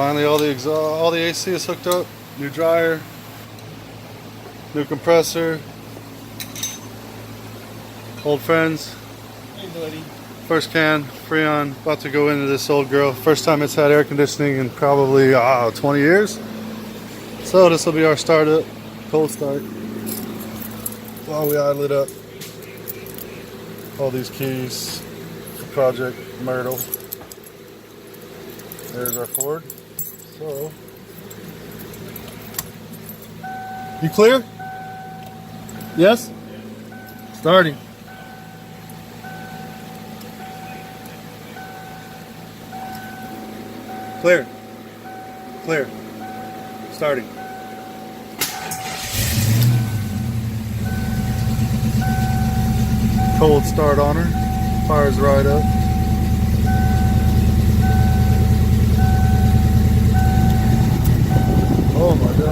Finally, all the AC is hooked up. New dryer, new compressor. Old friends. Hey, buddy. First can, Freon. About to go into this old girl. First time it's had air conditioning in probably 20 years. So this will be our startup, cold start. While we idle it up. All these keys for Project Myrtle. There's our Ford. So, you clear? Yes? Starting. Clear. Clear. Starting. Cold start on her. Fires right up. Oh my God.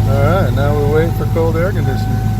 Alright, now we wait for cold air conditioning.